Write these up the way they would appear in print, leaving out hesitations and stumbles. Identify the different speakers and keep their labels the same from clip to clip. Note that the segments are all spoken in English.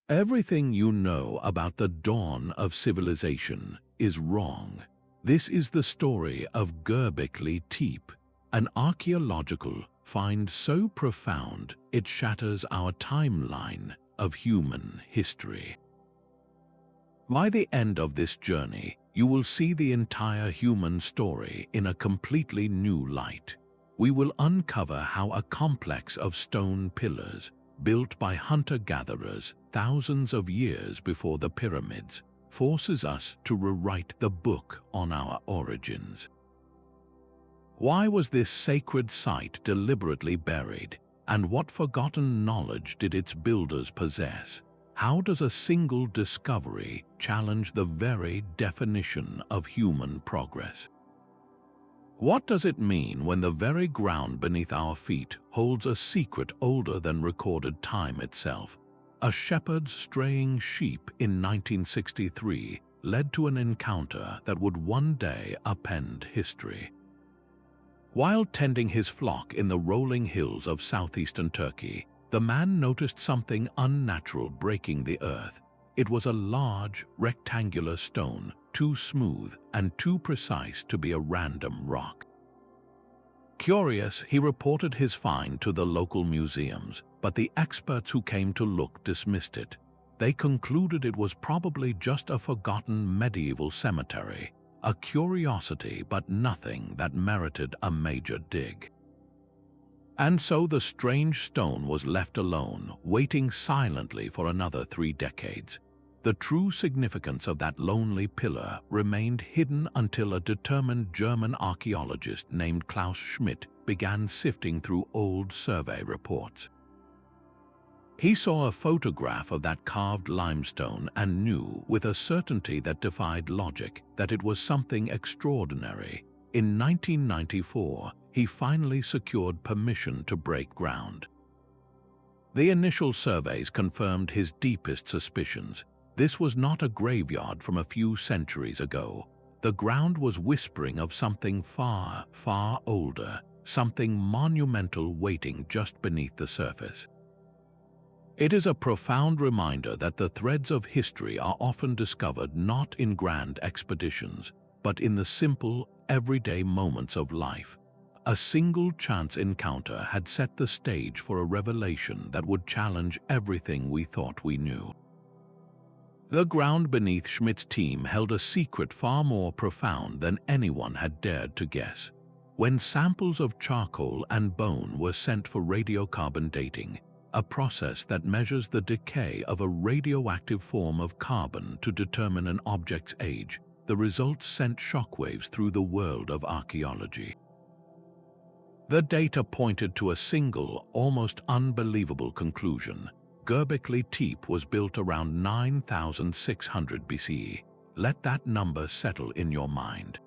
Speaker 1: Everything you know about the dawn of civilization is wrong. This is the story of Göbekli Tepe, an archaeological find so profound it shatters our timeline of human history. By the end of this journey, you will see the entire human story in a completely new light. We will uncover how a complex of stone pillars, built by hunter-gatherers thousands of years before the pyramids, forces us to rewrite the book on our origins. Why was this sacred site deliberately buried, and what forgotten knowledge did its builders possess? How does a single discovery challenge the very definition of human progress? What does it mean when the very ground beneath our feet holds a secret older than recorded time itself? A shepherd straying sheep in 1963 led to an encounter that would one day upend history. While tending his flock in the rolling hills of southeastern Turkey, the man noticed something unnatural breaking the earth. It was a large, rectangular stone, too smooth and too precise to be a random rock. Curious, he reported his find to the local museums, but the experts who came to look dismissed it. They concluded it was probably just a forgotten medieval cemetery, a curiosity but nothing that merited a major dig. And so the strange stone was left alone, waiting silently for another 3 decades. The true significance of that lonely pillar remained hidden until a determined German archaeologist named Klaus Schmidt began sifting through old survey reports. He saw a photograph of that carved limestone and knew, with a certainty that defied logic, that it was something extraordinary. In 1994, he finally secured permission to break ground. The initial surveys confirmed his deepest suspicions. This was not a graveyard from a few centuries ago. The ground was whispering of something far, far older, something monumental waiting just beneath the surface. It is a profound reminder that the threads of history are often discovered not in grand expeditions, but in the simple, everyday moments of life. A single chance encounter had set the stage for a revelation that would challenge everything we thought we knew. The ground beneath Schmidt's team held a secret far more profound than anyone had dared to guess. When samples of charcoal and bone were sent for radiocarbon dating, a process that measures the decay of a radioactive form of carbon to determine an object's age, the results sent shockwaves through the world of archaeology. The data pointed to a single, almost unbelievable conclusion. Göbekli Tepe was built around 9600 BCE. Let that number settle in your mind.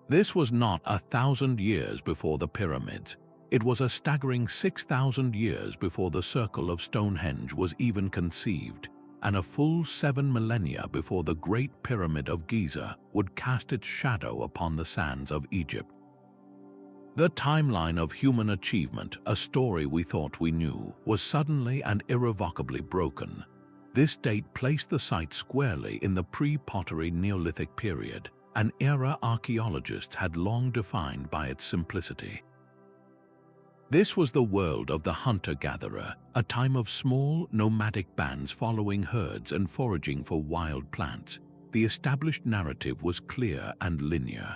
Speaker 1: This was not 1,000 years before the pyramids. It was a staggering 6,000 years before the Circle of Stonehenge was even conceived, and a full 7 millennia before the Great Pyramid of Giza would cast its shadow upon the sands of Egypt. The timeline of human achievement, a story we thought we knew, was suddenly and irrevocably broken. This date placed the site squarely in the pre-pottery Neolithic period, an era archaeologists had long defined by its simplicity. This was the world of the hunter-gatherer, a time of small, nomadic bands following herds and foraging for wild plants. The established narrative was clear and linear.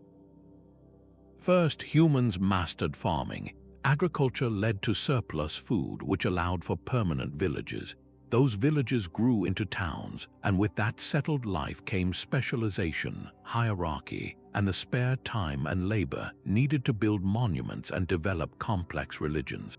Speaker 1: First, humans mastered farming. Agriculture led to surplus food, which allowed for permanent villages. Those villages grew into towns, and with that settled life came specialization, hierarchy, and the spare time and labor needed to build monuments and develop complex religions.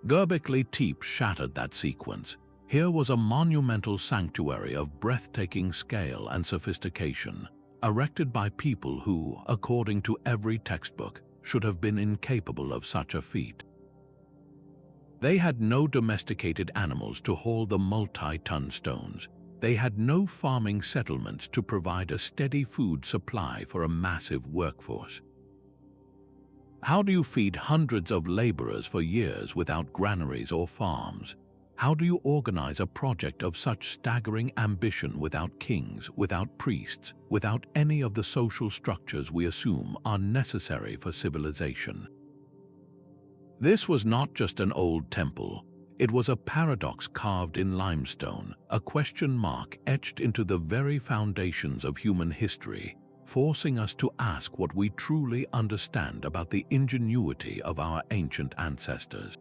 Speaker 1: Göbekli Tepe shattered that sequence. Here was a monumental sanctuary of breathtaking scale and sophistication, erected by people who, according to every textbook, should have been incapable of such a feat. They had no domesticated animals to haul the multi-ton stones. They had no farming settlements to provide a steady food supply for a massive workforce. How do you feed hundreds of laborers for years without granaries or farms? How do you organize a project of such staggering ambition without kings, without priests, without any of the social structures we assume are necessary for civilization? This was not just an old temple. It was a paradox carved in limestone, a question mark etched into the very foundations of human history, forcing us to ask what we truly understand about the ingenuity of our ancient ancestors.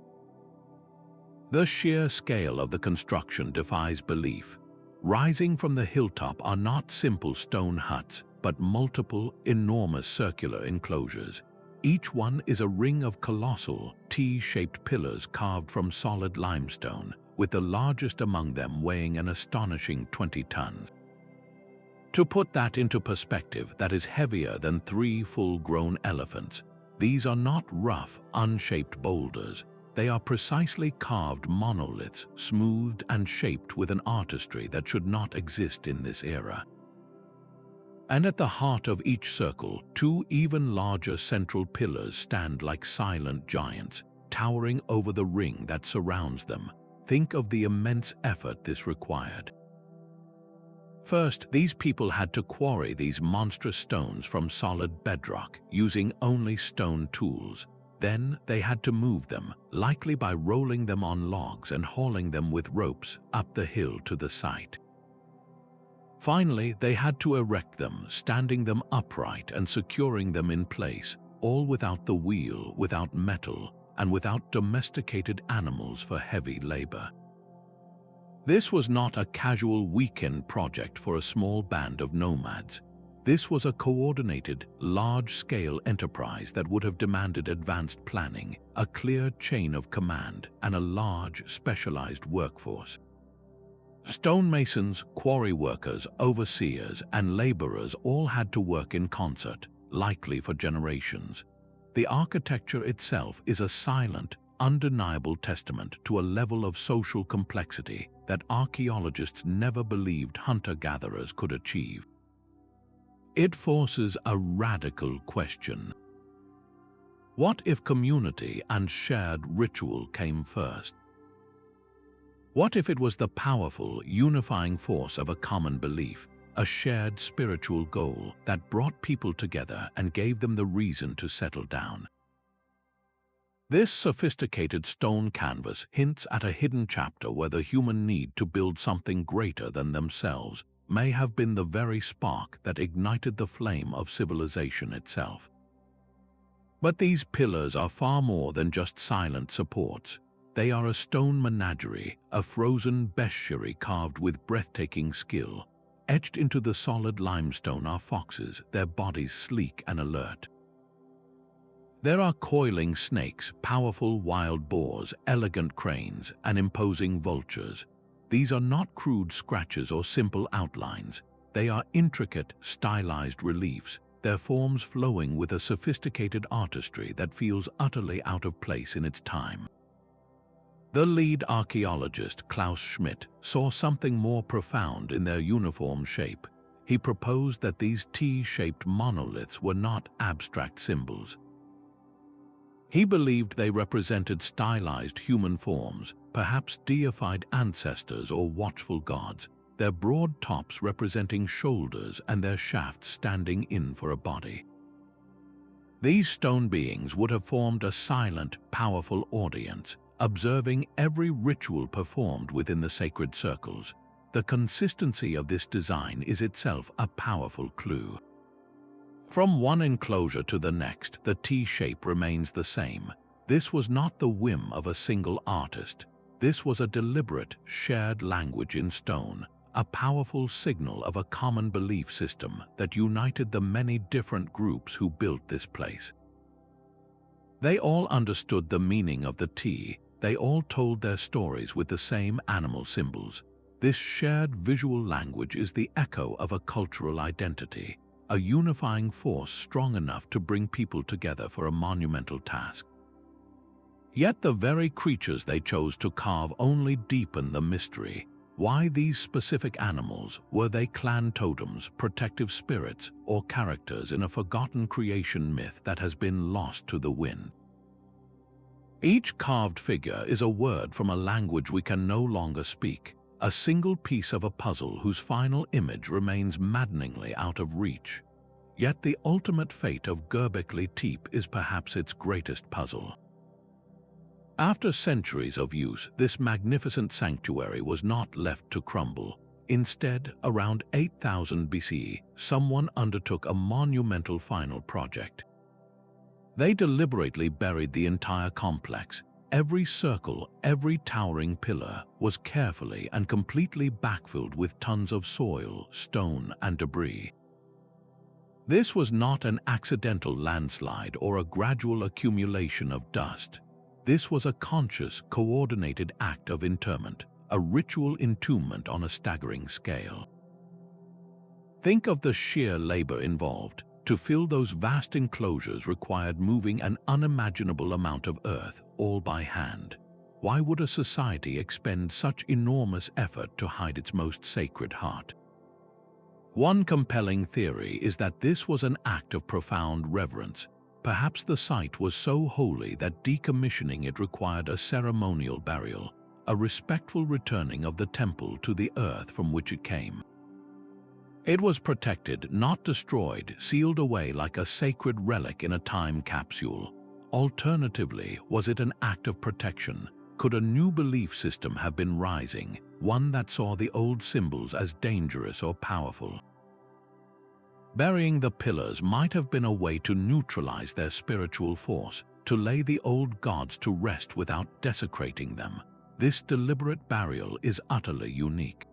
Speaker 1: The sheer scale of the construction defies belief. Rising from the hilltop are not simple stone huts, but multiple, enormous circular enclosures. Each one is a ring of colossal, T-shaped pillars carved from solid limestone, with the largest among them weighing an astonishing 20 tons. To put that into perspective, that is heavier than 3 full-grown elephants. These are not rough, unshaped boulders. They are precisely carved monoliths, smoothed and shaped with an artistry that should not exist in this era. And at the heart of each circle, 2 even larger central pillars stand like silent giants, towering over the ring that surrounds them. Think of the immense effort this required. First, these people had to quarry these monstrous stones from solid bedrock, using only stone tools. Then they had to move them, likely by rolling them on logs and hauling them with ropes up the hill to the site. Finally, they had to erect them, standing them upright and securing them in place, all without the wheel, without metal, and without domesticated animals for heavy labor. This was not a casual weekend project for a small band of nomads. This was a coordinated, large-scale enterprise that would have demanded advanced planning, a clear chain of command, and a large, specialized workforce. Stonemasons, quarry workers, overseers, and laborers all had to work in concert, likely for generations. The architecture itself is a silent, undeniable testament to a level of social complexity that archaeologists never believed hunter-gatherers could achieve. It forces a radical question. What if community and shared ritual came first? What if it was the powerful, unifying force of a common belief, a shared spiritual goal that brought people together and gave them the reason to settle down? This sophisticated stone canvas hints at a hidden chapter where the human need to build something greater than themselves may have been the very spark that ignited the flame of civilization itself. But these pillars are far more than just silent supports. They are a stone menagerie, a frozen bestiary carved with breathtaking skill. Etched into the solid limestone are foxes, their bodies sleek and alert. There are coiling snakes, powerful wild boars, elegant cranes, and imposing vultures. These are not crude scratches or simple outlines. They are intricate, stylized reliefs, their forms flowing with a sophisticated artistry that feels utterly out of place in its time. The lead archaeologist, Klaus Schmidt, saw something more profound in their uniform shape. He proposed that these T-shaped monoliths were not abstract symbols. He believed they represented stylized human forms, perhaps deified ancestors or watchful gods, their broad tops representing shoulders and their shafts standing in for a body. These stone beings would have formed a silent, powerful audience, observing every ritual performed within the sacred circles. The consistency of this design is itself a powerful clue. From one enclosure to the next, the T-shape remains the same. This was not the whim of a single artist. This was a deliberate, shared language in stone, a powerful signal of a common belief system that united the many different groups who built this place. They all understood the meaning of the T. They all told their stories with the same animal symbols. This shared visual language is the echo of a cultural identity, a unifying force strong enough to bring people together for a monumental task. Yet the very creatures they chose to carve only deepen the mystery. Why these specific animals? Were they clan totems, protective spirits, or characters in a forgotten creation myth that has been lost to the wind? Each carved figure is a word from a language we can no longer speak, a single piece of a puzzle whose final image remains maddeningly out of reach. Yet the ultimate fate of Göbekli Tepe is perhaps its greatest puzzle. After centuries of use, this magnificent sanctuary was not left to crumble. Instead, around 8000 BCE, someone undertook a monumental final project. They deliberately buried the entire complex. Every circle, every towering pillar was carefully and completely backfilled with tons of soil, stone, and debris. This was not an accidental landslide or a gradual accumulation of dust. This was a conscious, coordinated act of interment, a ritual entombment on a staggering scale. Think of the sheer labor involved. To fill those vast enclosures required moving an unimaginable amount of earth, all by hand. Why would a society expend such enormous effort to hide its most sacred heart? One compelling theory is that this was an act of profound reverence. Perhaps the site was so holy that decommissioning it required a ceremonial burial, a respectful returning of the temple to the earth from which it came. It was protected, not destroyed, sealed away like a sacred relic in a time capsule. Alternatively, was it an act of protection? Could a new belief system have been rising, one that saw the old symbols as dangerous or powerful? Burying the pillars might have been a way to neutralize their spiritual force, to lay the old gods to rest without desecrating them. This deliberate burial is utterly unique.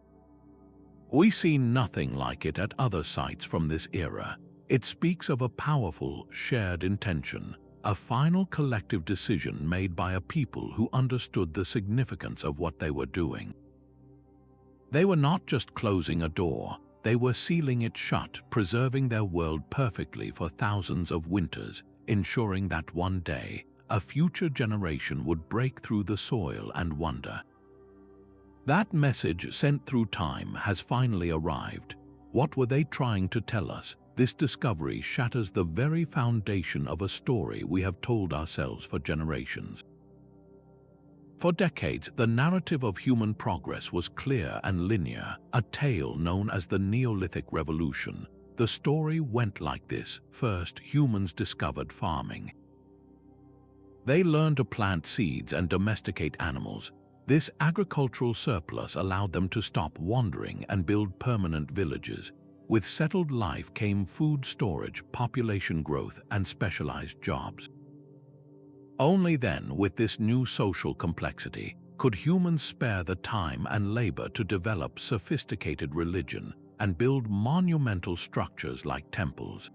Speaker 1: We see nothing like it at other sites from this era. It speaks of a powerful, shared intention, a final collective decision made by a people who understood the significance of what they were doing. They were not just closing a door, they were sealing it shut, preserving their world perfectly for thousands of winters, ensuring that one day, a future generation would break through the soil and wonder. That message sent through time has finally arrived. What were they trying to tell us? This discovery shatters the very foundation of a story we have told ourselves for generations. For decades, the narrative of human progress was clear and linear, a tale known as the Neolithic Revolution. The story went like this. First, humans discovered farming. They learned to plant seeds and domesticate animals. This agricultural surplus allowed them to stop wandering and build permanent villages. With settled life came food storage, population growth, and specialized jobs. Only then, with this new social complexity, could humans spare the time and labor to develop sophisticated religion and build monumental structures like temples.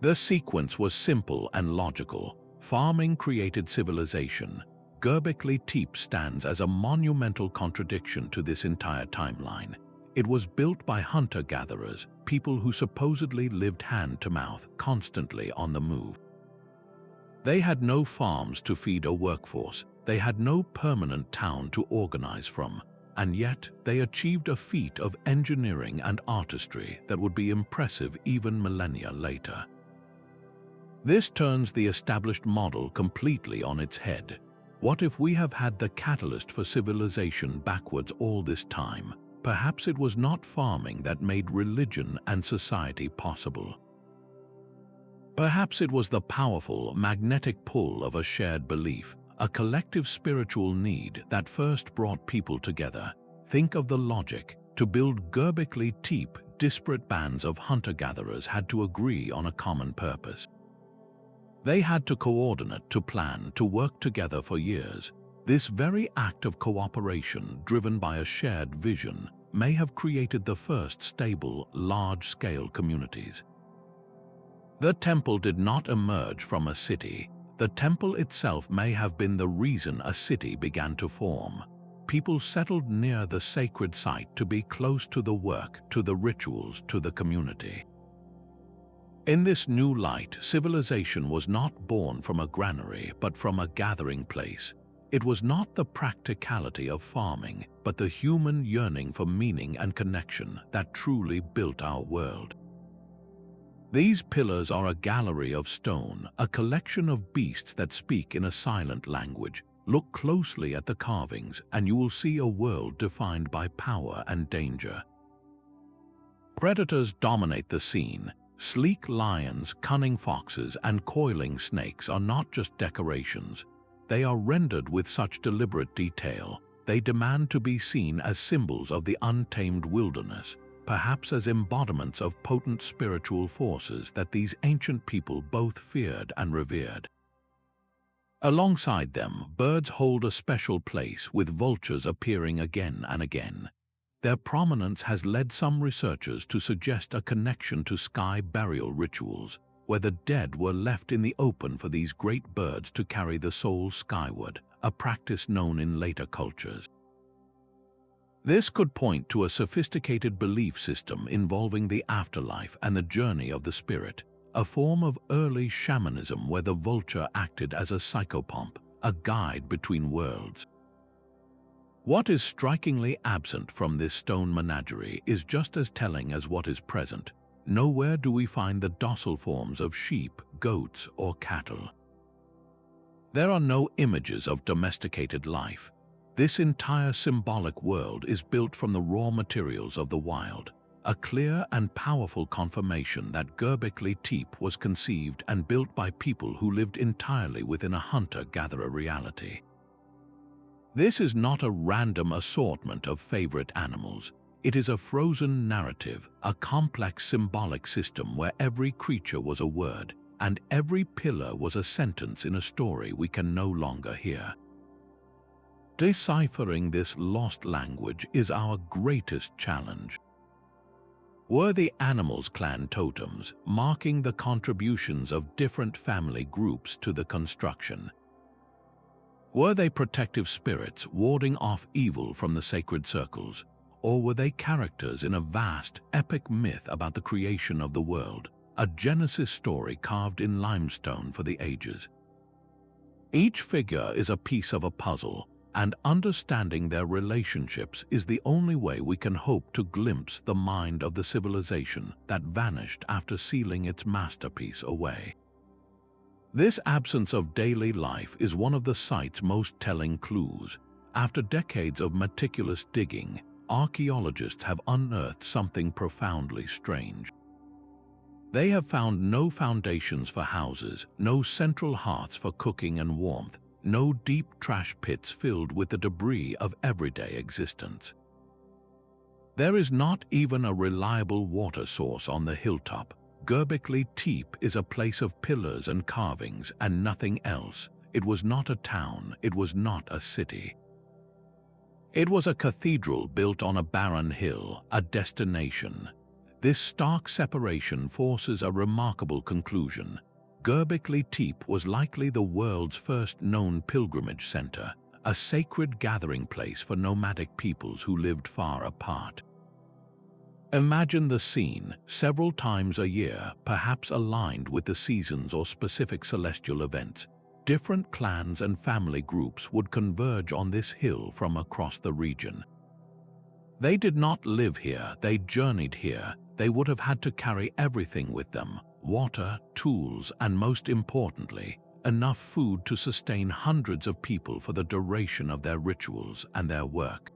Speaker 1: The sequence was simple and logical. Farming created civilization. Göbekli Tepe stands as a monumental contradiction to this entire timeline. It was built by hunter-gatherers, people who supposedly lived hand-to-mouth, constantly on the move. They had no farms to feed a workforce, they had no permanent town to organize from, and yet they achieved a feat of engineering and artistry that would be impressive even millennia later. This turns the established model completely on its head. What if we have had the catalyst for civilization backwards all this time? Perhaps it was not farming that made religion and society possible. Perhaps it was the powerful, magnetic pull of a shared belief, a collective spiritual need that first brought people together. Think of the logic. To build Göbekli Tepe, disparate bands of hunter-gatherers had to agree on a common purpose. They had to coordinate, to plan, to work together for years. This very act of cooperation, driven by a shared vision, may have created the first stable, large-scale communities. The temple did not emerge from a city. The temple itself may have been the reason a city began to form. People settled near the sacred site to be close to the work, to the rituals, to the community. In this new light, civilization was not born from a granary, but from a gathering place. It was not the practicality of farming, but the human yearning for meaning and connection that truly built our world. These pillars are a gallery of stone, a collection of beasts that speak in a silent language. Look closely at the carvings, and you will see a world defined by power and danger. Predators dominate the scene. Sleek lions, cunning foxes, and coiling snakes are not just decorations. They are rendered with such deliberate detail. They demand to be seen as symbols of the untamed wilderness, perhaps as embodiments of potent spiritual forces that these ancient people both feared and revered. Alongside them, birds hold a special place, with vultures appearing again and again. Their prominence has led some researchers to suggest a connection to sky burial rituals, where the dead were left in the open for these great birds to carry the soul skyward, a practice known in later cultures. This could point to a sophisticated belief system involving the afterlife and the journey of the spirit, a form of early shamanism where the vulture acted as a psychopomp, a guide between worlds. What is strikingly absent from this stone menagerie is just as telling as what is present. Nowhere do we find the docile forms of sheep, goats, or cattle. There are no images of domesticated life. This entire symbolic world is built from the raw materials of the wild, a clear and powerful confirmation that Göbekli Tepe was conceived and built by people who lived entirely within a hunter-gatherer reality. This is not a random assortment of favorite animals. It is a frozen narrative, a complex symbolic system where every creature was a word, and every pillar was a sentence in a story we can no longer hear. Deciphering this lost language is our greatest challenge. Were the animals' clan totems, marking the contributions of different family groups to the construction? Were they protective spirits warding off evil from the sacred circles? Or were they characters in a vast, epic myth about the creation of the world, a Genesis story carved in limestone for the ages? Each figure is a piece of a puzzle, and understanding their relationships is the only way we can hope to glimpse the mind of the civilization that vanished after sealing its masterpiece away. This absence of daily life is one of the site's most telling clues. After decades of meticulous digging, archaeologists have unearthed something profoundly strange. They have found no foundations for houses, no central hearths for cooking and warmth, no deep trash pits filled with the debris of everyday existence. There is not even a reliable water source on the hilltop. Göbekli Tepe is a place of pillars and carvings and nothing else. It was not a town, it was not a city. It was a cathedral built on a barren hill, a destination. This stark separation forces a remarkable conclusion. Göbekli Tepe was likely the world's first known pilgrimage center, a sacred gathering place for nomadic peoples who lived far apart. Imagine the scene, several times a year, perhaps aligned with the seasons or specific celestial events. Different clans and family groups would converge on this hill from across the region. They did not live here, they journeyed here. They would have had to carry everything with them: water, tools, and most importantly, enough food to sustain hundreds of people for the duration of their rituals and their work.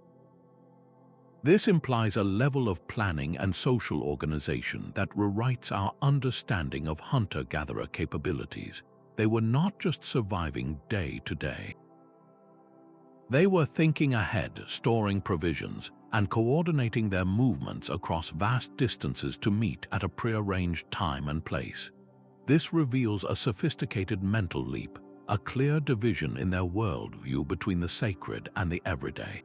Speaker 1: This implies a level of planning and social organization that rewrites our understanding of hunter-gatherer capabilities. They were not just surviving day to day. They were thinking ahead, storing provisions, and coordinating their movements across vast distances to meet at a prearranged time and place. This reveals a sophisticated mental leap, a clear division in their worldview between the sacred and the everyday.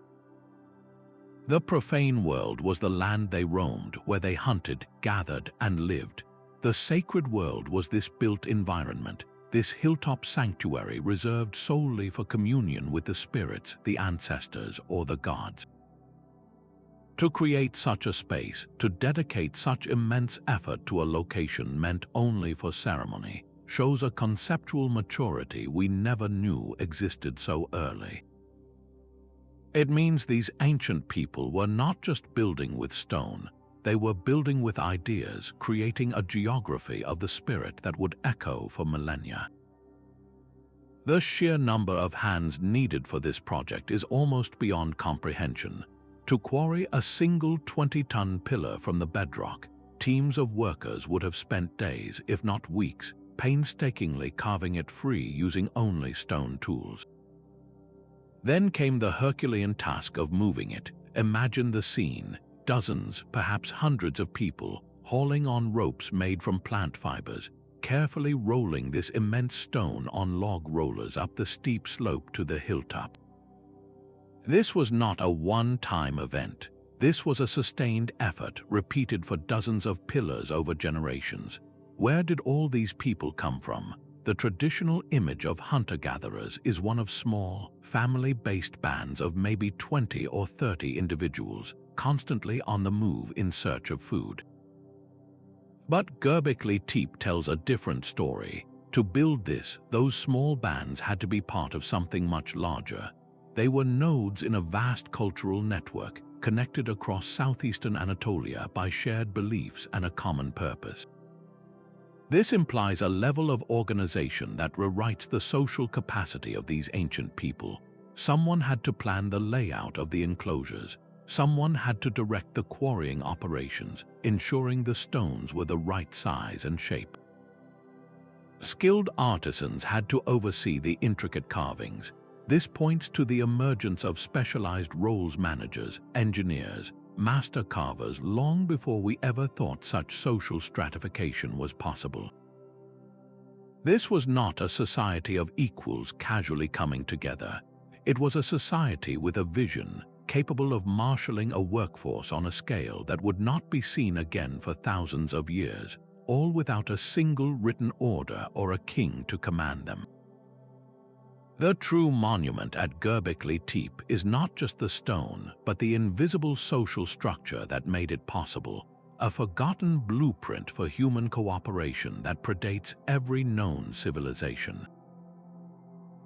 Speaker 1: The profane world was the land they roamed, where they hunted, gathered, and lived. The sacred world was this built environment, this hilltop sanctuary reserved solely for communion with the spirits, the ancestors, or the gods. To create such a space, to dedicate such immense effort to a location meant only for ceremony, shows a conceptual maturity we never knew existed so early. It means these ancient people were not just building with stone, They were building with ideas, creating a geography of the spirit that would echo for millennia. The sheer number of hands needed for this project is almost beyond comprehension. To quarry a single 20-ton pillar from the bedrock, teams of workers would have spent days, if not weeks, painstakingly carving it free using only stone tools. Then came the Herculean task of moving it. Imagine the scene: dozens, perhaps hundreds of people, hauling on ropes made from plant fibers, carefully rolling this immense stone on log rollers up the steep slope to the hilltop. This was not a one-time event. This was a sustained effort, repeated for dozens of pillars over generations. Where did all these people come from? The traditional image of hunter-gatherers is one of small, family-based bands of maybe 20 or 30 individuals, constantly on the move in search of food. But Göbekli Tepe tells a different story. To build this, those small bands had to be part of something much larger. They were nodes in a vast cultural network, connected across southeastern Anatolia by shared beliefs and a common purpose. This implies a level of organization that rewrites the social capacity of these ancient people. Someone had to plan the layout of the enclosures. Someone had to direct the quarrying operations, ensuring the stones were the right size and shape. Skilled artisans had to oversee the intricate carvings. This points to the emergence of specialized roles managers, engineers, master carvers long before we ever thought such social stratification was possible. This was not a society of equals casually coming together. It was a society with a vision, capable of marshalling a workforce on a scale that would not be seen again for thousands of years, all without a single written order or a king to command them. The true monument at Göbekli Tepe is not just the stone, but the invisible social structure that made it possible, a forgotten blueprint for human cooperation that predates every known civilization.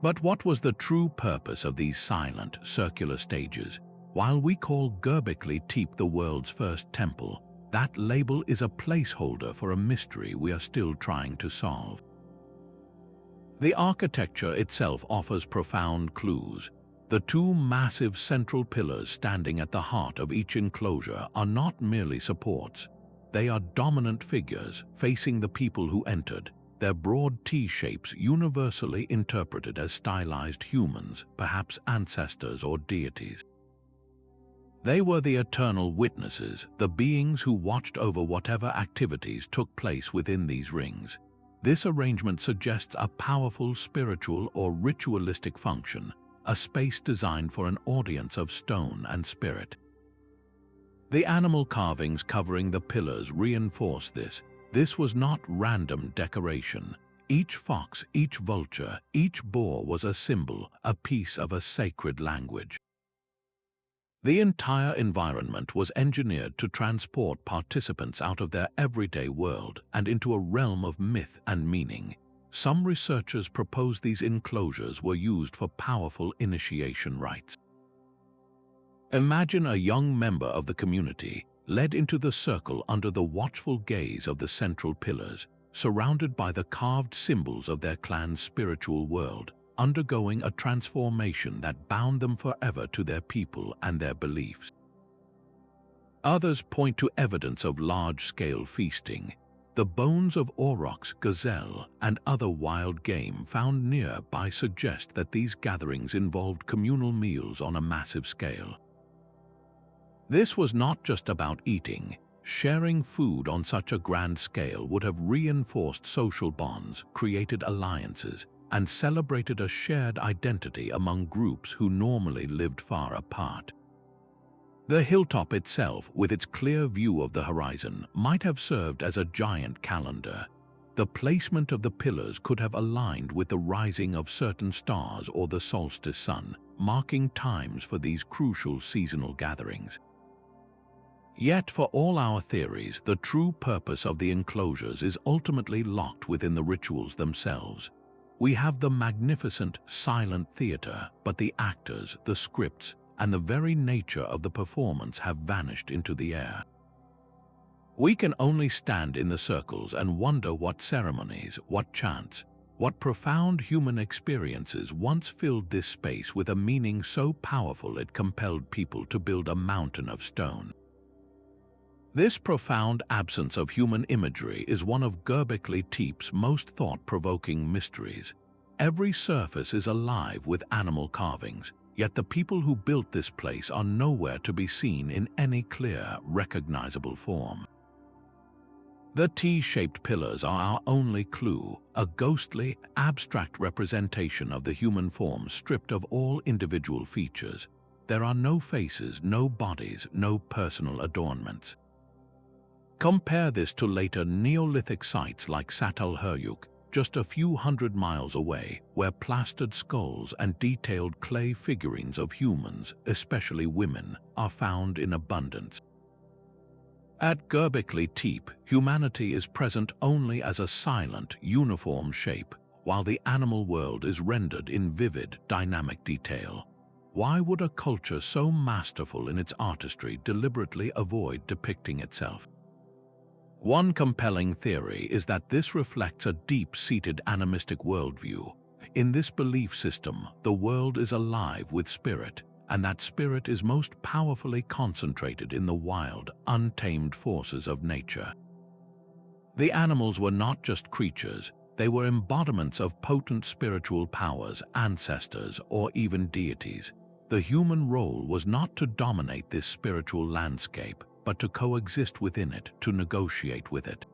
Speaker 1: But what was the true purpose of these silent, circular stages? While we call Göbekli Tepe the world's first temple, that label is a placeholder for a mystery we are still trying to solve. The architecture itself offers profound clues. The two massive central pillars standing at the heart of each enclosure are not merely supports. They are dominant figures facing the people who entered, their broad T-shapes universally interpreted as stylized humans, perhaps ancestors or deities. They were the eternal witnesses, the beings who watched over whatever activities took place within these rings. This arrangement suggests a powerful spiritual or ritualistic function, a space designed for an audience of stone and spirit. The animal carvings covering the pillars reinforce this. This was not random decoration. Each fox, each vulture, each boar was a symbol, a piece of a sacred language. The entire environment was engineered to transport participants out of their everyday world and into a realm of myth and meaning. Some researchers propose these enclosures were used for powerful initiation rites. Imagine a young member of the community led into the circle under the watchful gaze of the central pillars, surrounded by the carved symbols of their clan's spiritual world, undergoing a transformation that bound them forever to their people and their beliefs. Others point to evidence of large-scale feasting. The bones of aurochs, gazelle, and other wild game found nearby suggest that these gatherings involved communal meals on a massive scale. This was not just about eating. Sharing food on such a grand scale would have reinforced social bonds, created alliances, and celebrated a shared identity among groups who normally lived far apart. The hilltop itself, with its clear view of the horizon, might have served as a giant calendar. The placement of the pillars could have aligned with the rising of certain stars or the solstice sun, marking times for these crucial seasonal gatherings. Yet, for all our theories, the true purpose of the enclosures is ultimately locked within the rituals themselves. We have the magnificent, silent theater, but the actors, the scripts, and the very nature of the performance have vanished into the air. We can only stand in the circles and wonder what ceremonies, what chants, what profound human experiences once filled this space with a meaning so powerful it compelled people to build a mountain of stone. This profound absence of human imagery is one of Göbekli Tepe's most thought-provoking mysteries. Every surface is alive with animal carvings, yet the people who built this place are nowhere to be seen in any clear, recognizable form. The T-shaped pillars are our only clue, a ghostly, abstract representation of the human form stripped of all individual features. There are no faces, no bodies, no personal adornments. Compare this to later Neolithic sites like Çatalhöyük, just a few hundred miles away, where plastered skulls and detailed clay figurines of humans, especially women, are found in abundance. At Göbekli Tepe, humanity is present only as a silent, uniform shape, while the animal world is rendered in vivid, dynamic detail. Why would a culture so masterful in its artistry deliberately avoid depicting itself? One compelling theory is that this reflects a deep-seated animistic worldview. In this belief system, the world is alive with spirit, and that spirit is most powerfully concentrated in the wild, untamed forces of nature. The animals were not just creatures, they were embodiments of potent spiritual powers, ancestors, or even deities. The human role was not to dominate this spiritual landscape, but to coexist within it, to negotiate with it.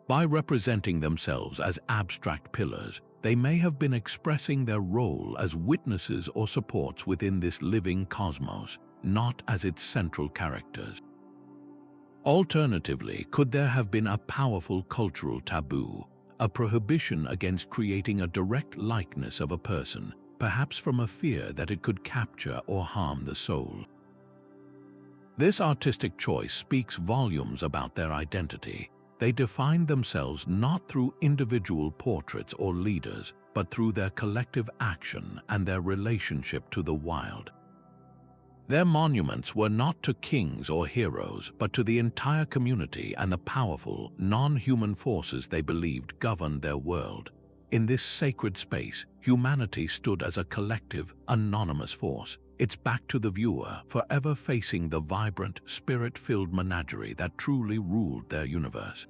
Speaker 1: By representing themselves as abstract pillars, they may have been expressing their role as witnesses or supports within this living cosmos, not as its central characters. Alternatively, could there have been a powerful cultural taboo, a prohibition against creating a direct likeness of a person, perhaps from a fear that it could capture or harm the soul? This artistic choice speaks volumes about their identity. They defined themselves not through individual portraits or leaders, but through their collective action and their relationship to the wild. Their monuments were not to kings or heroes, but to the entire community and the powerful, non-human forces they believed governed their world. In this sacred space, humanity stood as a collective, anonymous force, its back to the viewer, forever facing the vibrant, spirit-filled menagerie that truly ruled their universe.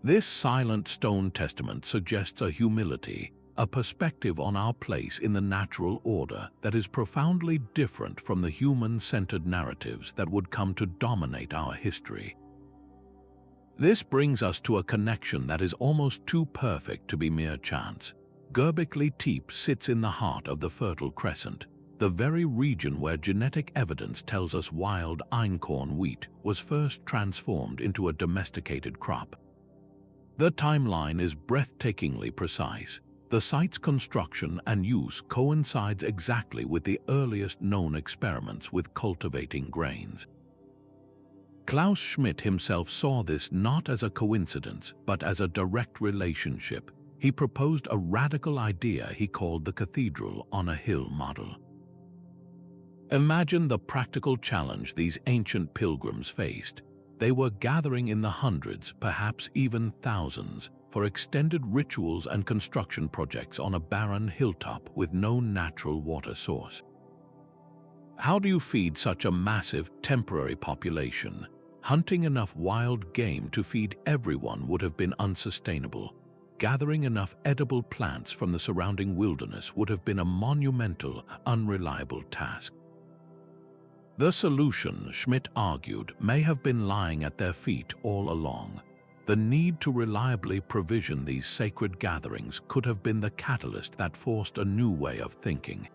Speaker 1: This silent stone testament suggests a humility, a perspective on our place in the natural order that is profoundly different from the human-centered narratives that would come to dominate our history. This brings us to a connection that is almost too perfect to be mere chance. Göbekli Tepe sits in the heart of the Fertile Crescent, the very region where genetic evidence tells us wild einkorn wheat was first transformed into a domesticated crop. The timeline is breathtakingly precise. The site's construction and use coincides exactly with the earliest known experiments with cultivating grains. Klaus Schmidt himself saw this not as a coincidence, but as a direct relationship. He proposed a radical idea he called the Cathedral on a hill model. Imagine the practical challenge these ancient pilgrims faced. They were gathering in the hundreds, perhaps even thousands, for extended rituals and construction projects on a barren hilltop with no natural water source. How do you feed such a massive, temporary population? Hunting enough wild game to feed everyone would have been unsustainable. Gathering enough edible plants from the surrounding wilderness would have been a monumental, unreliable task. The solution, Schmidt argued, may have been lying at their feet all along. The need to reliably provision these sacred gatherings could have been the catalyst that forced a new way of thinking.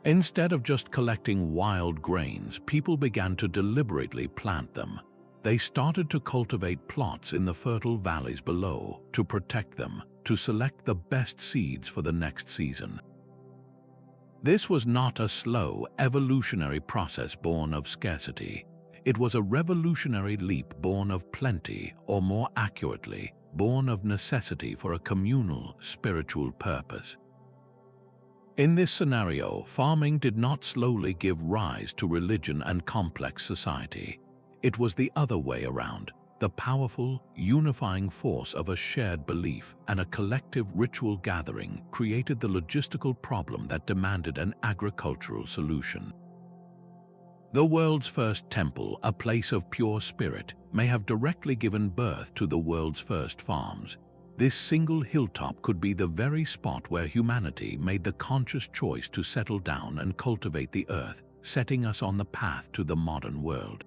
Speaker 1: Instead of just collecting wild grains, people began to deliberately plant them. They started to cultivate plots in the fertile valleys below, to protect them, to select the best seeds for the next season. This was not a slow, evolutionary process born of scarcity. It was a revolutionary leap born of plenty, or more accurately, born of necessity for a communal, spiritual purpose. In this scenario, farming did not slowly give rise to religion and complex society. It was the other way around. The powerful, unifying force of a shared belief and a collective ritual gathering created the logistical problem that demanded an agricultural solution. The world's first temple, a place of pure spirit, may have directly given birth to the world's first farms. This single hilltop could be the very spot where humanity made the conscious choice to settle down and cultivate the earth, setting us on the path to the modern world.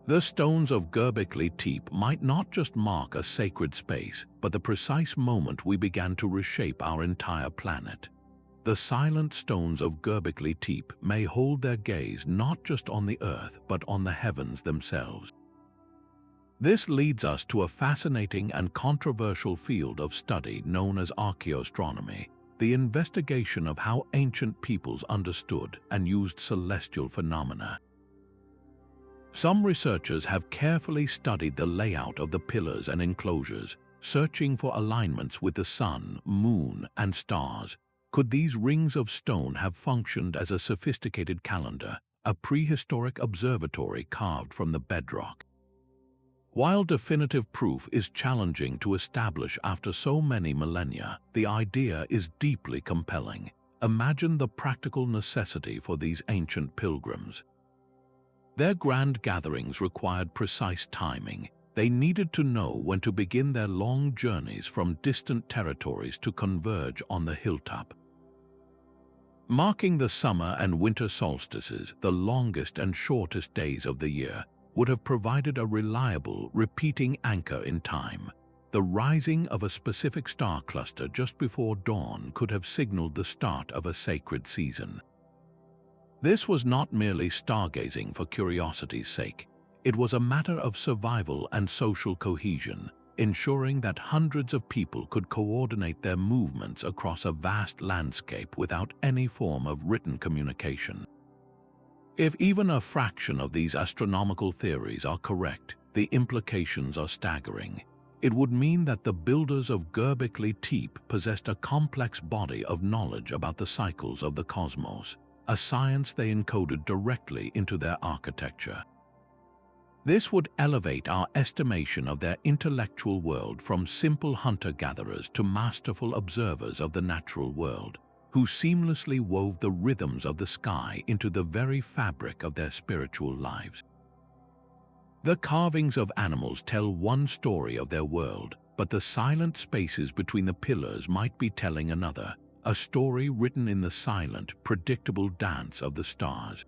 Speaker 1: The stones of Göbekli Tepe might not just mark a sacred space, but the precise moment we began to reshape our entire planet. The silent stones of Göbekli Tepe may hold their gaze not just on the earth, but on the heavens themselves. This leads us to a fascinating and controversial field of study known as archaeostronomy, the investigation of how ancient peoples understood and used celestial phenomena. Some researchers have carefully studied the layout of the pillars and enclosures, searching for alignments with the sun, moon, and stars. Could these rings of stone have functioned as a sophisticated calendar, a prehistoric observatory carved from the bedrock? While definitive proof is challenging to establish after so many millennia, the idea is deeply compelling. Imagine the practical necessity for these ancient pilgrims. Their grand gatherings required precise timing. They needed to know when to begin their long journeys from distant territories to converge on the hilltop. Marking the summer and winter solstices, the longest and shortest days of the year, would have provided a reliable, repeating anchor in time. The rising of a specific star cluster just before dawn could have signaled the start of a sacred season. This was not merely stargazing for curiosity's sake. It was a matter of survival and social cohesion, ensuring that hundreds of people could coordinate their movements across a vast landscape without any form of written communication. If even a fraction of these astronomical theories are correct, the implications are staggering. It would mean that the builders of Göbekli Tepe possessed a complex body of knowledge about the cycles of the cosmos, a science they encoded directly into their architecture. This would elevate our estimation of their intellectual world from simple hunter-gatherers to masterful observers of the natural world, who seamlessly wove the rhythms of the sky into the very fabric of their spiritual lives. The carvings of animals tell one story of their world, but the silent spaces between the pillars might be telling another, a story written in the silent, predictable dance of the stars.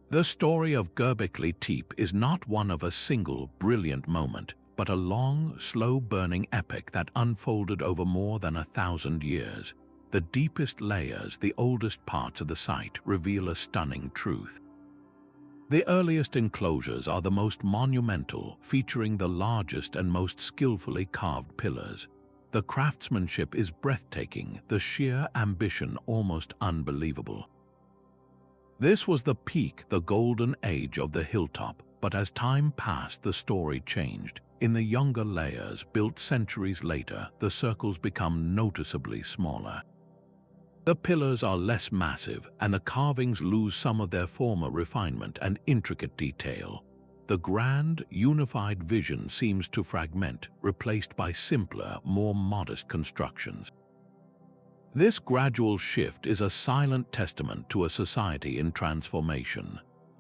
Speaker 1: The story of Göbekli Tepe is not one of a single, brilliant moment, but a long, slow-burning epic that unfolded over more than 1,000 years. The deepest layers, the oldest parts of the site, reveal a stunning truth. The earliest enclosures are the most monumental, featuring the largest and most skillfully carved pillars. The craftsmanship is breathtaking, the sheer ambition almost unbelievable. This was the peak, the golden age of the hilltop, but as time passed, the story changed. In the younger layers, built centuries later, the circles become noticeably smaller. The pillars are less massive, and the carvings lose some of their former refinement and intricate detail. The grand, unified vision seems to fragment, replaced by simpler, more modest constructions. This gradual shift is a silent testament to a society in transformation.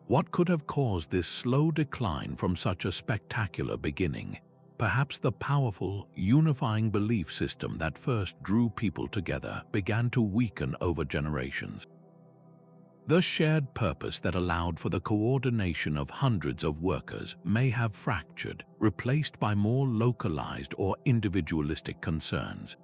Speaker 1: What could have caused this slow decline from such a spectacular beginning? Perhaps the powerful, unifying belief system that first drew people together began to weaken over generations. The shared purpose that allowed for the coordination of hundreds of workers may have fractured, replaced by more localized or individualistic concerns.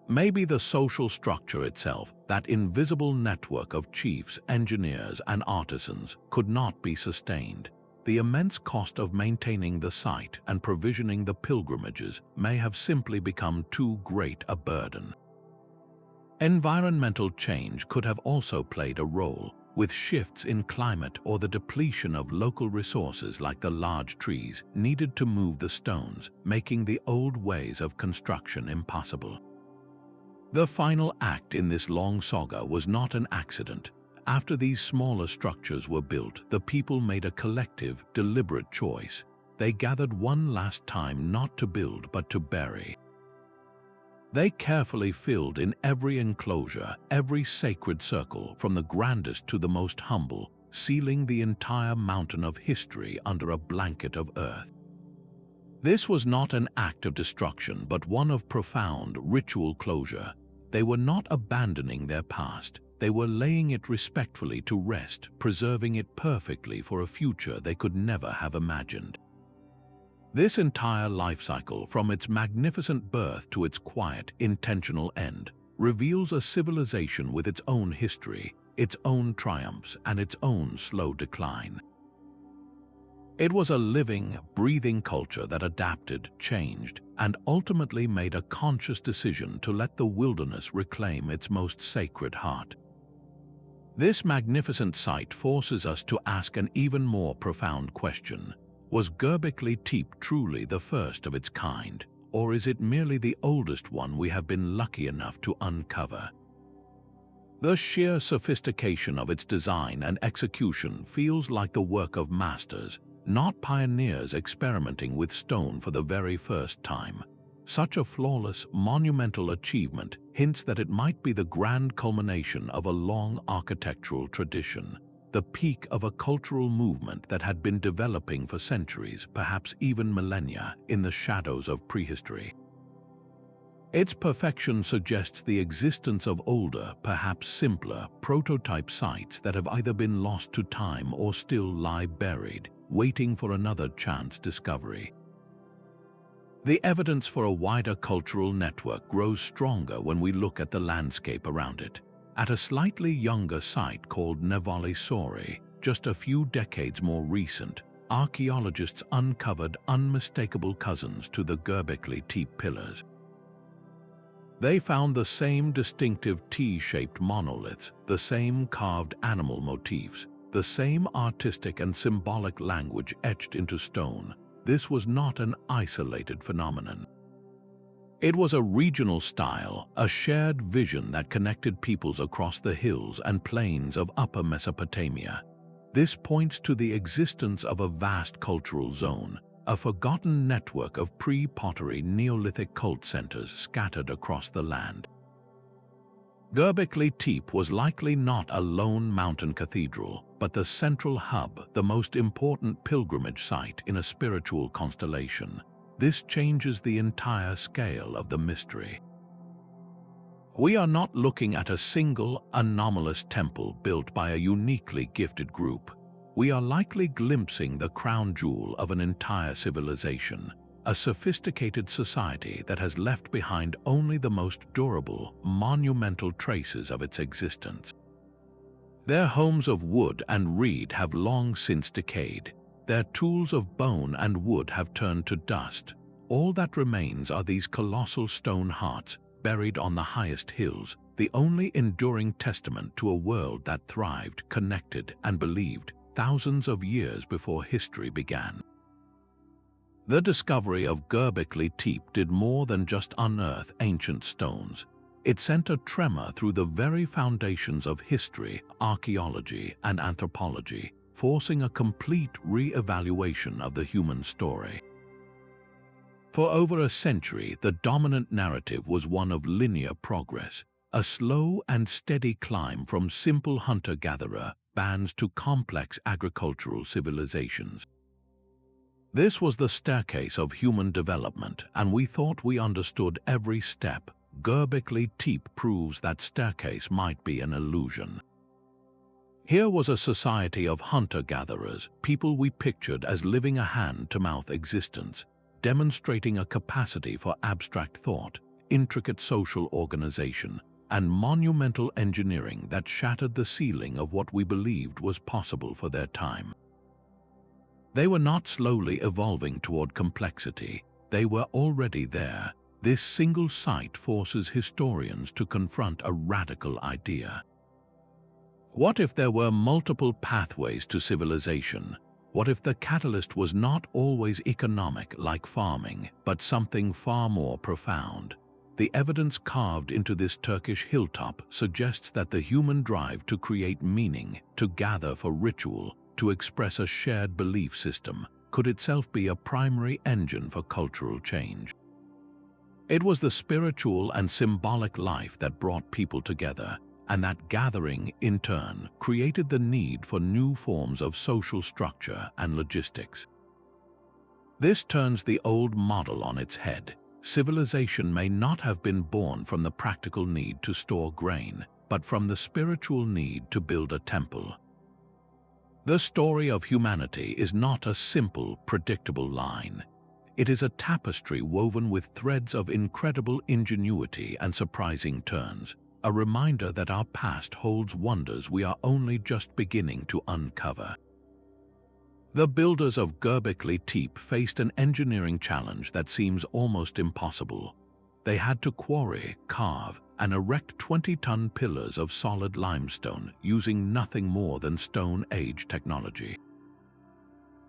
Speaker 1: Maybe the social structure itself, that invisible network of chiefs, engineers, and artisans, could not be sustained. The immense cost of maintaining the site and provisioning the pilgrimages may have simply become too great a burden. Environmental change could have also played a role, with shifts in climate or the depletion of local resources like the large trees needed to move the stones, making the old ways of construction impossible. The final act in this long saga was not an accident. After these smaller structures were built, the people made a collective, deliberate choice. They gathered one last time not to build but to bury. They carefully filled in every enclosure, every sacred circle, from the grandest to the most humble, sealing the entire mountain of history under a blanket of earth. This was not an act of destruction, but one of profound ritual closure. They were not abandoning their past. They were laying it respectfully to rest, preserving it perfectly for a future they could never have imagined. This entire life cycle, from its magnificent birth to its quiet, intentional end, reveals a civilization with its own history, its own triumphs, and its own slow decline. It was a living, breathing culture that adapted, changed, and ultimately made a conscious decision to let the wilderness reclaim its most sacred heart. This magnificent site forces us to ask an even more profound question. Was Göbekli Tepe truly the first of its kind, or is it merely the oldest one we have been lucky enough to uncover? The sheer sophistication of its design and execution feels like the work of masters, not pioneers experimenting with stone for the very first time. Such a flawless, monumental achievement hints that it might be the grand culmination of a long architectural tradition, the peak of a cultural movement that had been developing for centuries, perhaps even millennia, in the shadows of prehistory. Its perfection suggests the existence of older, perhaps simpler, prototype sites that have either been lost to time or still lie buried, waiting for another chance discovery. The evidence for a wider cultural network grows stronger when we look at the landscape around it. At a slightly younger site called Neolithic, just a few decades more recent, archaeologists uncovered unmistakable cousins to the Göbekli Tepe pillars. They found the same distinctive T-shaped monoliths, the same carved animal motifs, the same artistic and symbolic language etched into stone. This was not an isolated phenomenon. It was a regional style, a shared vision that connected peoples across the hills and plains of Upper Mesopotamia. This points to the existence of a vast cultural zone, a forgotten network of pre-pottery Neolithic cult centers scattered across the land. Göbekli Tepe was likely not a lone mountain cathedral, but the central hub, the most important pilgrimage site in a spiritual constellation. This changes the entire scale of the mystery. We are not looking at a single, anomalous temple built by a uniquely gifted group. We are likely glimpsing the crown jewel of an entire civilization, a sophisticated society that has left behind only the most durable, monumental traces of its existence. Their homes of wood and reed have long since decayed. Their tools of bone and wood have turned to dust. All that remains are these colossal stone hearts buried on the highest hills, the only enduring testament to a world that thrived, connected, and believed thousands of years before history began. The discovery of Göbekli Tepe did more than just unearth ancient stones. It sent a tremor through the very foundations of history, archaeology, and anthropology, forcing a complete re-evaluation of the human story. For over a century, the dominant narrative was one of linear progress, a slow and steady climb from simple hunter-gatherer bands to complex agricultural civilizations. This was the staircase of human development, and we thought we understood every step. Göbekli Tepe proves that staircase might be an illusion. Here was a society of hunter-gatherers, people we pictured as living a hand-to-mouth existence, demonstrating a capacity for abstract thought, intricate social organization, and monumental engineering that shattered the ceiling of what we believed was possible for their time. They were not slowly evolving toward complexity. They were already there. This single site forces historians to confront a radical idea. What if there were multiple pathways to civilization? What if the catalyst was not always economic like farming, but something far more profound? the evidence carved into this Turkish hilltop suggests that the human drive to create meaning, to gather for ritual, to express a shared belief system, could itself be a primary engine for cultural change. It was the spiritual and symbolic life that brought people together, and that gathering, in turn, created the need for new forms of social structure and logistics. This turns the old model on its head. Civilization may not have been born from the practical need to store grain, but from the spiritual need to build a temple. The story of humanity is not a simple, predictable line. It is a tapestry woven with threads of incredible ingenuity and surprising turns, a reminder that our past holds wonders we are only just beginning to uncover. The builders of Göbekli Tepe faced an engineering challenge that seems almost impossible. They had to quarry, carve, and erect 20-ton pillars of solid limestone using nothing more than Stone Age technology.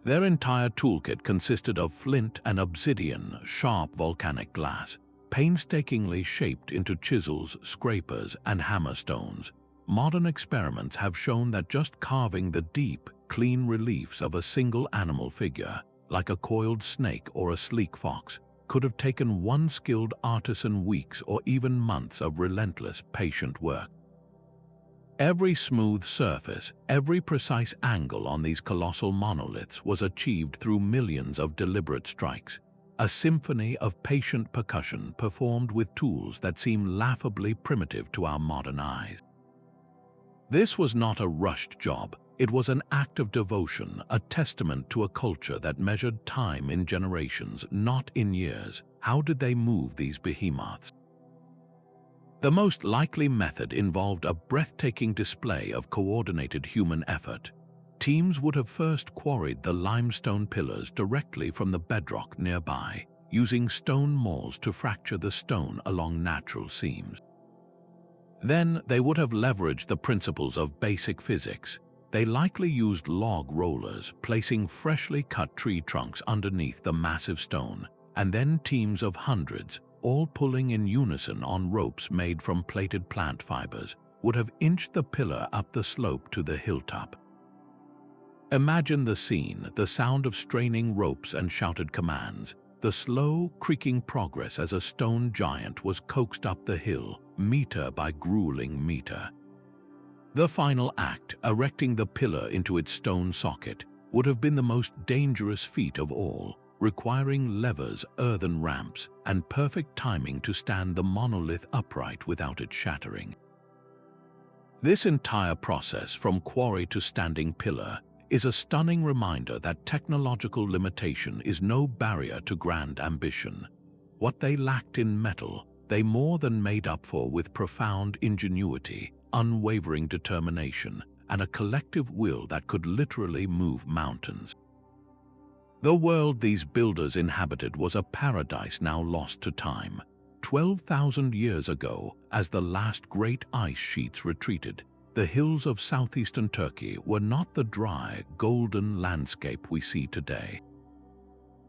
Speaker 1: Their entire toolkit consisted of flint and obsidian, sharp volcanic glass, painstakingly shaped into chisels, scrapers, and hammer stones. Modern experiments have shown that just carving the deep, clean reliefs of a single animal figure, like a coiled snake or a sleek fox, could have taken one skilled artisan weeks or even months of relentless, patient work. Every smooth surface, every precise angle on these colossal monoliths was achieved through millions of deliberate strikes, a symphony of patient percussion performed with tools that seem laughably primitive to our modern eyes. This was not a rushed job. It was an act of devotion, a testament to a culture that measured time in generations, not in years. How did they move these behemoths? The most likely method involved a breathtaking display of coordinated human effort. Teams would have first quarried the limestone pillars directly from the bedrock nearby, using stone mauls to fracture the stone along natural seams. Then they would have leveraged the principles of basic physics. They likely used log rollers, placing freshly cut tree trunks underneath the massive stone, and then teams of hundreds, all pulling in unison on ropes made from plated plant fibers, would have inched the pillar up the slope to the hilltop. Imagine the scene, the sound of straining ropes and shouted commands, the slow, creaking progress as a stone giant was coaxed up the hill, meter by grueling meter. The final act, erecting the pillar into its stone socket, would have been the most dangerous feat of all, requiring levers, earthen ramps, and perfect timing to stand the monolith upright without it shattering. This entire process, from quarry to standing pillar, is a stunning reminder that technological limitation is no barrier to grand ambition. What they lacked in metal, they more than made up for with profound ingenuity, unwavering determination, and a collective will that could literally move mountains. The world these builders inhabited was a paradise now lost to time. 12,000 years ago, as the last great ice sheets retreated, the hills of southeastern Turkey were not the dry, golden landscape we see today.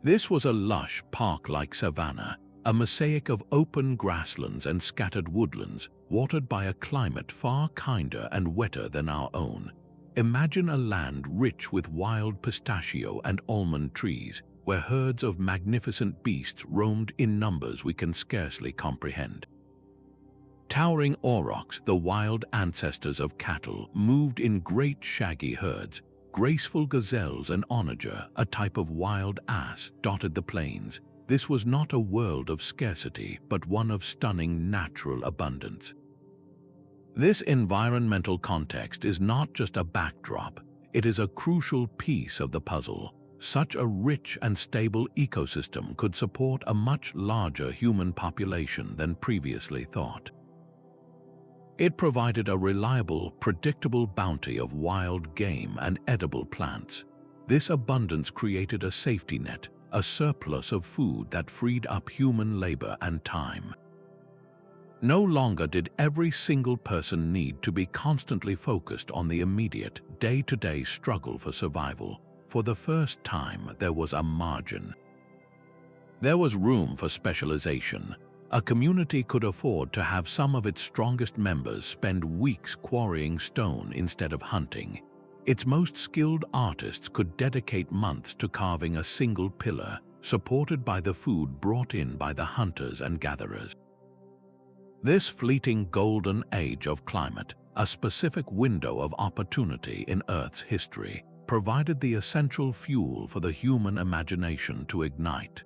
Speaker 1: This was a lush, park-like savanna, a mosaic of open grasslands and scattered woodlands, watered by a climate far kinder and wetter than our own. Imagine a land rich with wild pistachio and almond trees, where herds of magnificent beasts roamed in numbers we can scarcely comprehend. Towering aurochs, the wild ancestors of cattle, moved in great shaggy herds. Graceful gazelles and onager, a type of wild ass, dotted the plains. This was not a world of scarcity, but one of stunning natural abundance. This environmental context is not just a backdrop, it is a crucial piece of the puzzle. Such a rich and stable ecosystem could support a much larger human population than previously thought. It provided a reliable, predictable bounty of wild game and edible plants. This abundance created a safety net, a surplus of food that freed up human labor and time. No longer did every single person need to be constantly focused on the immediate, day-to-day struggle for survival. For the first time, there was a margin. There was room for specialization. A community could afford to have some of its strongest members spend weeks quarrying stone instead of hunting. Its most skilled artists could dedicate months to carving a single pillar, supported by the food brought in by the hunters and gatherers. This fleeting golden age of climate, a specific window of opportunity in Earth's history, provided the essential fuel for the human imagination to ignite.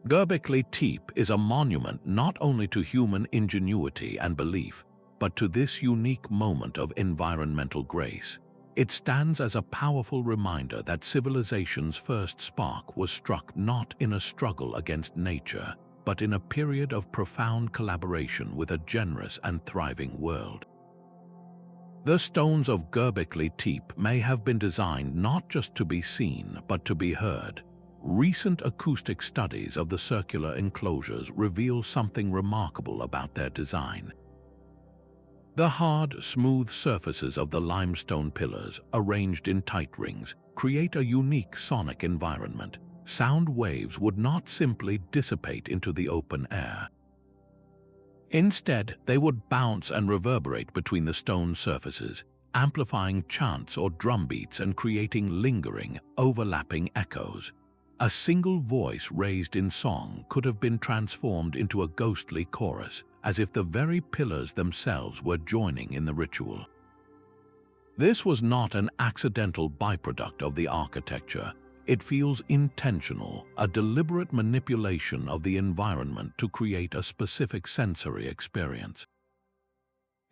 Speaker 1: Göbekli Tepe is a monument not only to human ingenuity and belief, but to this unique moment of environmental grace. It stands as a powerful reminder that civilization's first spark was struck not in a struggle against nature, but in a period of profound collaboration with a generous and thriving world. The stones of Göbekli Tepe may have been designed not just to be seen, but to be heard. Recent acoustic studies of the circular enclosures reveal something remarkable about their design. The hard, smooth surfaces of the limestone pillars, arranged in tight rings, create a unique sonic environment. Sound waves would not simply dissipate into the open air. Instead, they would bounce and reverberate between the stone surfaces, amplifying chants or drumbeats and creating lingering, overlapping echoes. A single voice raised in song could have been transformed into a ghostly chorus, as if the very pillars themselves were joining in the ritual. This was not an accidental byproduct of the architecture. It feels intentional, a deliberate manipulation of the environment to create a specific sensory experience.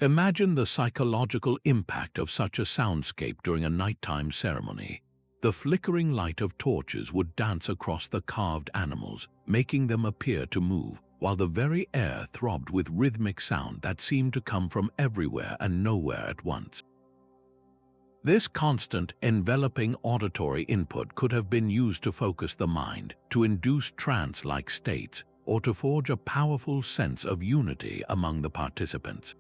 Speaker 1: Imagine the psychological impact of such a soundscape during a nighttime ceremony. The flickering light of torches would dance across the carved animals, making them appear to move, while the very air throbbed with rhythmic sound that seemed to come from everywhere and nowhere at once. This constant, enveloping auditory input could have been used to focus the mind, to induce trance-like states, or to forge a powerful sense of unity among the participants.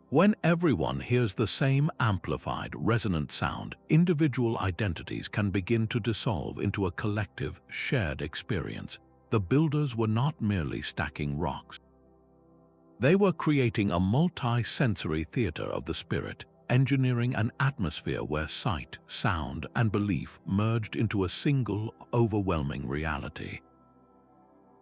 Speaker 1: When everyone hears the same amplified, resonant sound, individual identities can begin to dissolve into a collective, shared experience. The builders were not merely stacking rocks. They were creating a multi-sensory theater of the spirit, engineering an atmosphere where sight, sound, and belief merged into a single, overwhelming reality.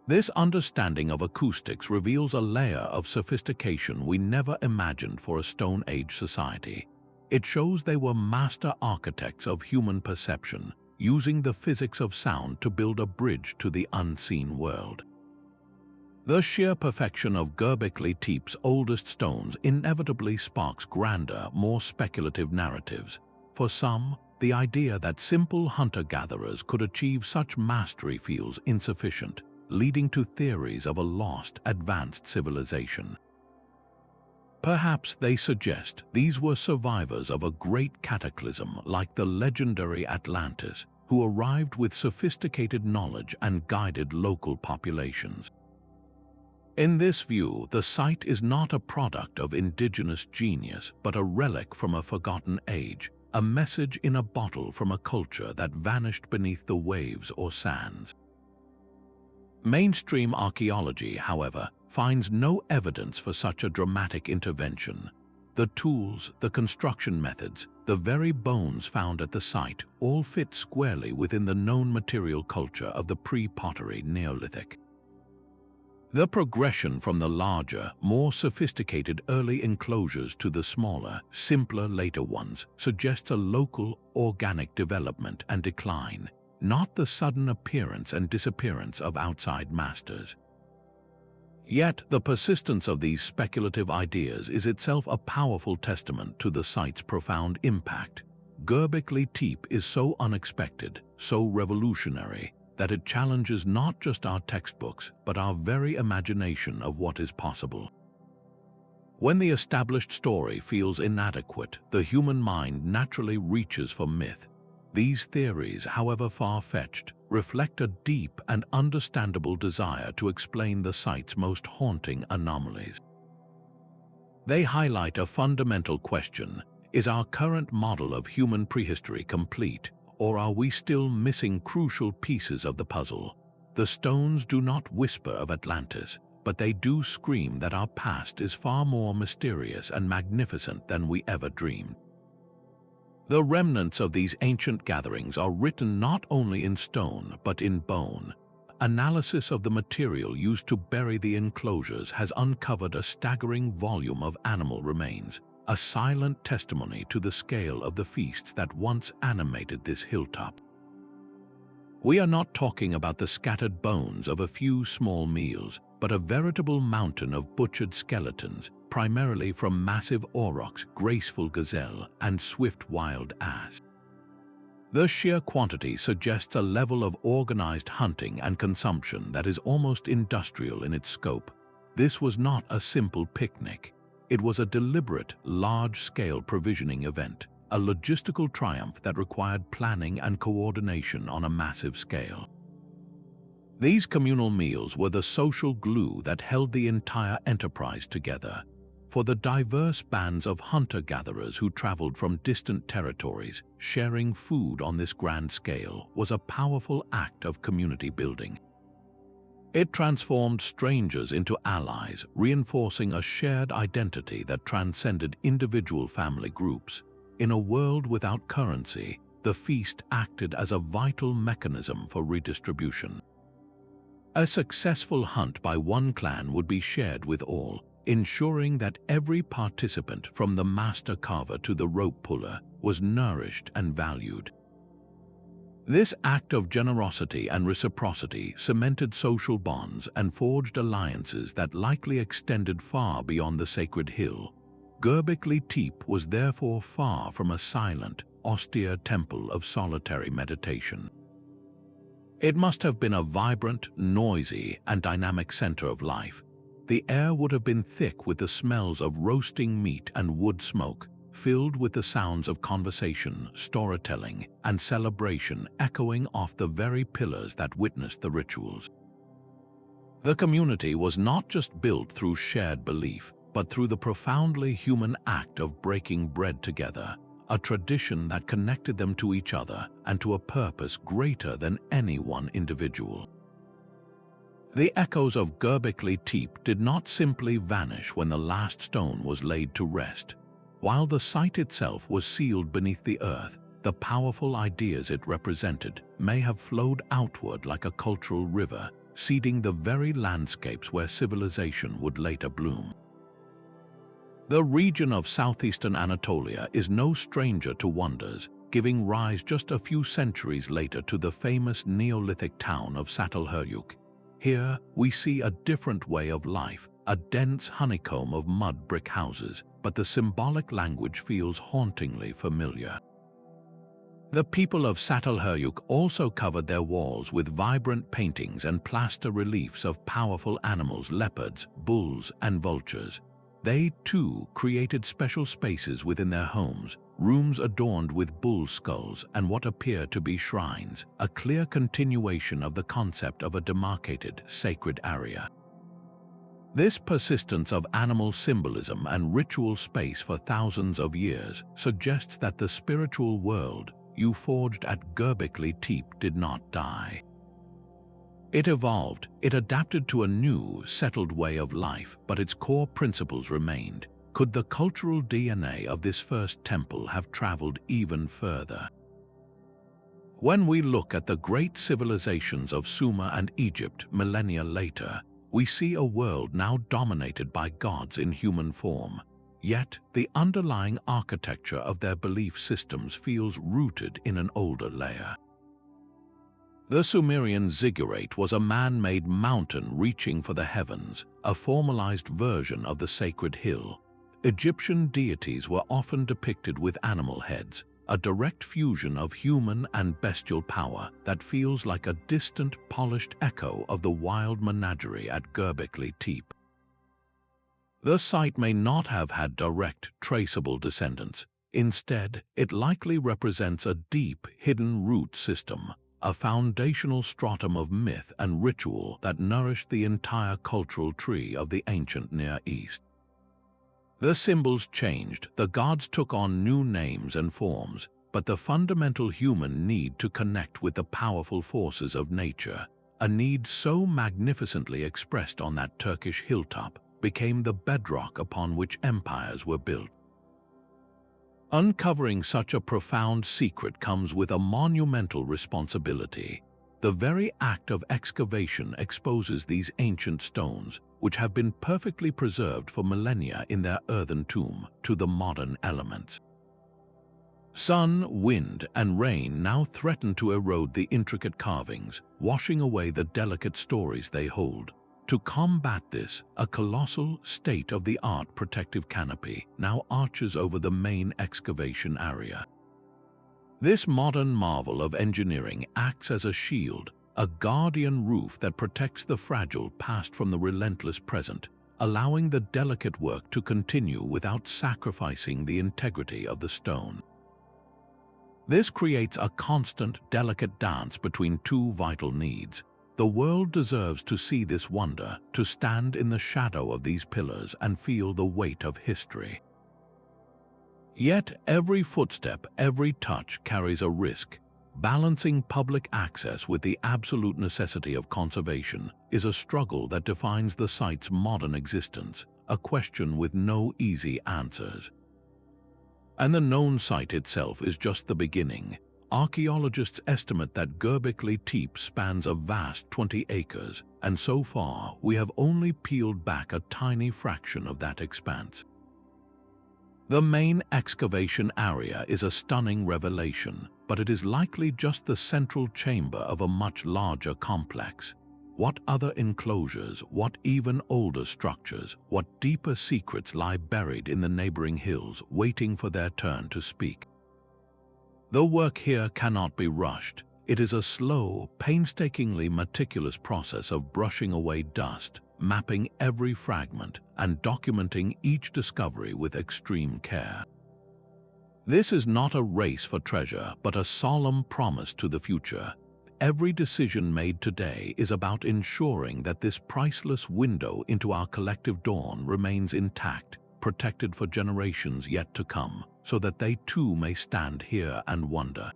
Speaker 1: This understanding of acoustics reveals a layer of sophistication we never imagined for a Stone Age society. It shows they were master architects of human perception, using the physics of sound to build a bridge to the unseen world. The sheer perfection of Göbekli Tepe's oldest stones inevitably sparks grander, more speculative narratives. For some, the idea that simple hunter-gatherers could achieve such mastery feels insufficient, leading to theories of a lost, advanced civilization. Perhaps they suggest these were survivors of a great cataclysm like the legendary Atlantis, who arrived with sophisticated knowledge and guided local populations. In this view, the site is not a product of indigenous genius, but a relic from a forgotten age, a message in a bottle from a culture that vanished beneath the waves or sands. Mainstream archaeology, however, finds no evidence for such a dramatic intervention. The tools, the construction methods, the very bones found at the site all fit squarely within the known material culture of the pre-pottery Neolithic. The progression from the larger, more sophisticated early enclosures to the smaller, simpler later ones suggests a local, organic development and decline, not the sudden appearance and disappearance of outside masters. Yet, the persistence of these speculative ideas is itself a powerful testament to the site's profound impact. Göbekli Tepe is so unexpected, so revolutionary, that it challenges not just our textbooks, but our very imagination of what is possible. When the established story feels inadequate, the human mind naturally reaches for myth. These theories, however far-fetched, reflect a deep and understandable desire to explain the site's most haunting anomalies. They highlight a fundamental question: is our current model of human prehistory complete, or are we still missing crucial pieces of the puzzle? The stones do not whisper of Atlantis, but they do scream that our past is far more mysterious and magnificent than we ever dreamed. The remnants of these ancient gatherings are written not only in stone but in bone. Analysis of the material used to bury the enclosures has uncovered a staggering volume of animal remains, a silent testimony to the scale of the feasts that once animated this hilltop. We are not talking about the scattered bones of a few small meals, but a veritable mountain of butchered skeletons, primarily from massive aurochs, graceful gazelle, and swift wild ass. The sheer quantity suggests a level of organized hunting and consumption that is almost industrial in its scope. This was not a simple picnic. It was a deliberate, large-scale provisioning event, a logistical triumph that required planning and coordination on a massive scale. These communal meals were the social glue that held the entire enterprise together. For the diverse bands of hunter-gatherers who traveled from distant territories, sharing food on this grand scale was a powerful act of community building. It transformed strangers into allies, reinforcing a shared identity that transcended individual family groups. In a world without currency, the feast acted as a vital mechanism for redistribution. A successful hunt by one clan would be shared with all, ensuring that every participant, from the master carver to the rope puller, was nourished and valued. This act of generosity and reciprocity cemented social bonds and forged alliances that likely extended far beyond the sacred hill. Göbekli Tepe was therefore far from a silent, austere temple of solitary meditation. It must have been a vibrant, noisy, and dynamic center of life. The air would have been thick with the smells of roasting meat and wood smoke, filled with the sounds of conversation, storytelling, and celebration echoing off the very pillars that witnessed the rituals. The community was not just built through shared belief, but through the profoundly human act of breaking bread together, a tradition that connected them to each other and to a purpose greater than any one individual. The echoes of Göbekli Tepe did not simply vanish when the last stone was laid to rest. While the site itself was sealed beneath the earth, the powerful ideas it represented may have flowed outward like a cultural river, seeding the very landscapes where civilization would later bloom. The region of southeastern Anatolia is no stranger to wonders, giving rise just a few centuries later to the famous Neolithic town of Çatalhöyük. Here, we see a different way of life, a dense honeycomb of mud brick houses, but the symbolic language feels hauntingly familiar. The people of Çatalhöyük also covered their walls with vibrant paintings and plaster reliefs of powerful animals, leopards, bulls, and vultures. They, too, created special spaces within their homes, rooms adorned with bull skulls and what appear to be shrines, a clear continuation of the concept of a demarcated, sacred area. This persistence of animal symbolism and ritual space for thousands of years suggests that the spiritual world you forged at Göbekli Tepe did not die. It evolved, it adapted to a new, settled way of life, but its core principles remained. Could the cultural DNA of this first temple have traveled even further? When we look at the great civilizations of Sumer and Egypt millennia later, we see a world now dominated by gods in human form. Yet, the underlying architecture of their belief systems feels rooted in an older layer. The Sumerian ziggurat was a man-made mountain reaching for the heavens, a formalized version of the sacred hill. Egyptian deities were often depicted with animal heads, a direct fusion of human and bestial power that feels like a distant, polished echo of the wild menagerie at Göbekli Tepe. The site may not have had direct, traceable descendants. Instead, it likely represents a deep, hidden root system, a foundational stratum of myth and ritual that nourished the entire cultural tree of the ancient Near East. The symbols changed, the gods took on new names and forms, but the fundamental human need to connect with the powerful forces of nature, a need so magnificently expressed on that Turkish hilltop, became the bedrock upon which empires were built. Uncovering such a profound secret comes with a monumental responsibility. The very act of excavation exposes these ancient stones, which have been perfectly preserved for millennia in their earthen tomb, to the modern elements. Sun, wind, and rain now threaten to erode the intricate carvings, washing away the delicate stories they hold. To combat this, a colossal, state-of-the-art protective canopy now arches over the main excavation area. This modern marvel of engineering acts as a shield, a guardian roof that protects the fragile past from the relentless present, allowing the delicate work to continue without sacrificing the integrity of the stone. This creates a constant, delicate dance between two vital needs. The world deserves to see this wonder, to stand in the shadow of these pillars and feel the weight of history. Yet every footstep, every touch carries a risk. Balancing public access with the absolute necessity of conservation is a struggle that defines the site's modern existence, a question with no easy answers. And the known site itself is just the beginning. Archaeologists estimate that Göbekli Tepe spans a vast 20 acres, and so far we have only peeled back a tiny fraction of that expanse. The main excavation area is a stunning revelation, but it is likely just the central chamber of a much larger complex. What other enclosures, what even older structures, what deeper secrets lie buried in the neighboring hills, waiting for their turn to speak? The work here cannot be rushed. It is a slow, painstakingly meticulous process of brushing away dust, mapping every fragment, and documenting each discovery with extreme care. This is not a race for treasure, but a solemn promise to the future. Every decision made today is about ensuring that this priceless window into our collective dawn remains intact, protected for generations yet to come, so that they too may stand here and wonder.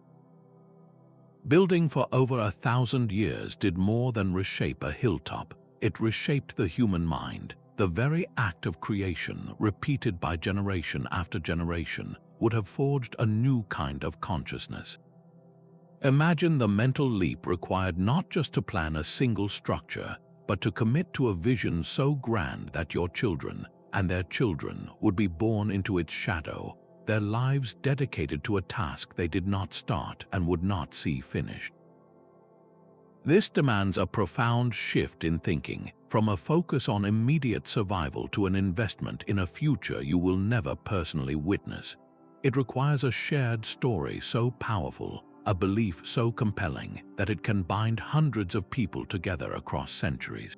Speaker 1: Building for over 1,000 years did more than reshape a hilltop. It reshaped the human mind. The very act of creation, repeated by generation after generation, would have forged a new kind of consciousness. Imagine the mental leap required not just to plan a single structure, but to commit to a vision so grand that your children and their children would be born into its shadow, their lives dedicated to a task they did not start and would not see finished. This demands a profound shift in thinking, from a focus on immediate survival to an investment in a future you will never personally witness. It requires a shared story so powerful, a belief so compelling, that it can bind hundreds of people together across centuries.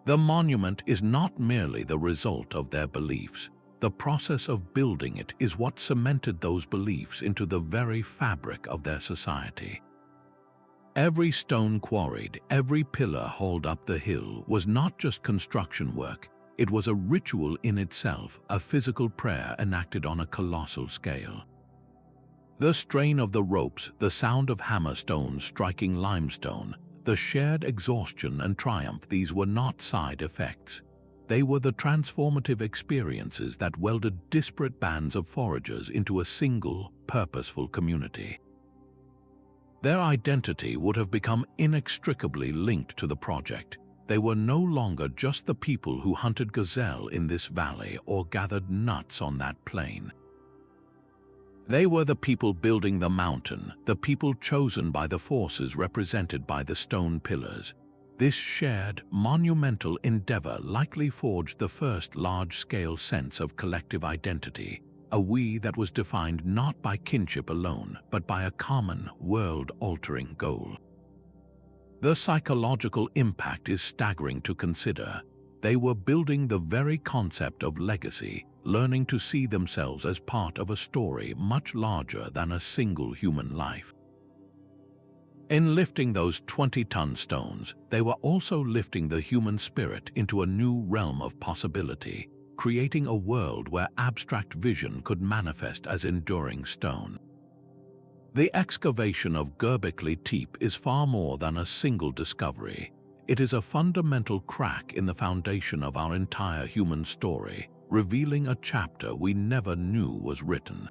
Speaker 1: The monument is not merely the result of their beliefs. The process of building it is what cemented those beliefs into the very fabric of their society. Every stone quarried, every pillar hauled up the hill was not just construction work. It was a ritual in itself, a physical prayer enacted on a colossal scale. The strain of the ropes, the sound of hammer stones striking limestone, the shared exhaustion and triumph, these were not side effects. They were the transformative experiences that welded disparate bands of foragers into a single, purposeful community. Their identity would have become inextricably linked to the project. They were no longer just the people who hunted gazelle in this valley or gathered nuts on that plain. They were the people building the mountain, the people chosen by the forces represented by the stone pillars. This shared, monumental endeavor likely forged the first large-scale sense of collective identity, a we that was defined not by kinship alone, but by a common, world-altering goal. The psychological impact is staggering to consider. They were building the very concept of legacy, learning to see themselves as part of a story much larger than a single human life. In lifting those 20-ton stones, they were also lifting the human spirit into a new realm of possibility, creating a world where abstract vision could manifest as enduring stone. The excavation of Göbekli Tepe is far more than a single discovery. It is a fundamental crack in the foundation of our entire human story, revealing a chapter we never knew was written.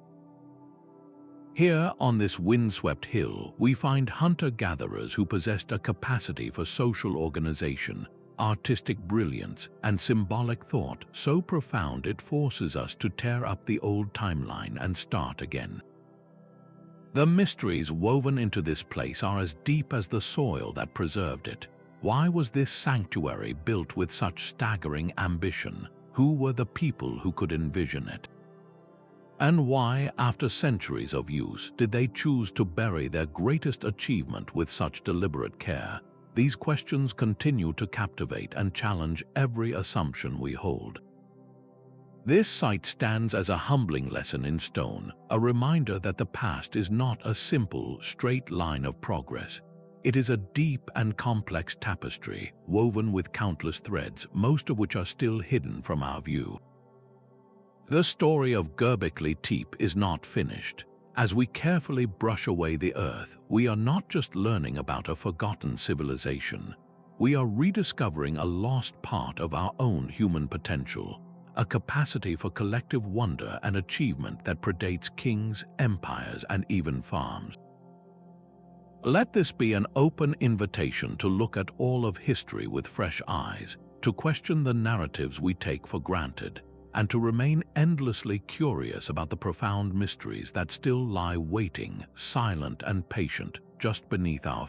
Speaker 1: Here, on this windswept hill, we find hunter-gatherers who possessed a capacity for social organization, artistic brilliance, and symbolic thought so profound it forces us to tear up the old timeline and start again. The mysteries woven into this place are as deep as the soil that preserved it. Why was this sanctuary built with such staggering ambition? Who were the people who could envision it? And why, after centuries of use, did they choose to bury their greatest achievement with such deliberate care? These questions continue to captivate and challenge every assumption we hold. This site stands as a humbling lesson in stone, a reminder that the past is not a simple, straight line of progress. It is a deep and complex tapestry, woven with countless threads, most of which are still hidden from our view. The story of Göbekli Tepe is not finished. As we carefully brush away the earth, we are not just learning about a forgotten civilization. We are rediscovering a lost part of our own human potential, a capacity for collective wonder and achievement that predates kings, empires, and even farms. Let this be an open invitation to look at all of history with fresh eyes, to question the narratives we take for granted, and to remain endlessly curious about the profound mysteries that still lie waiting, silent and patient, just beneath our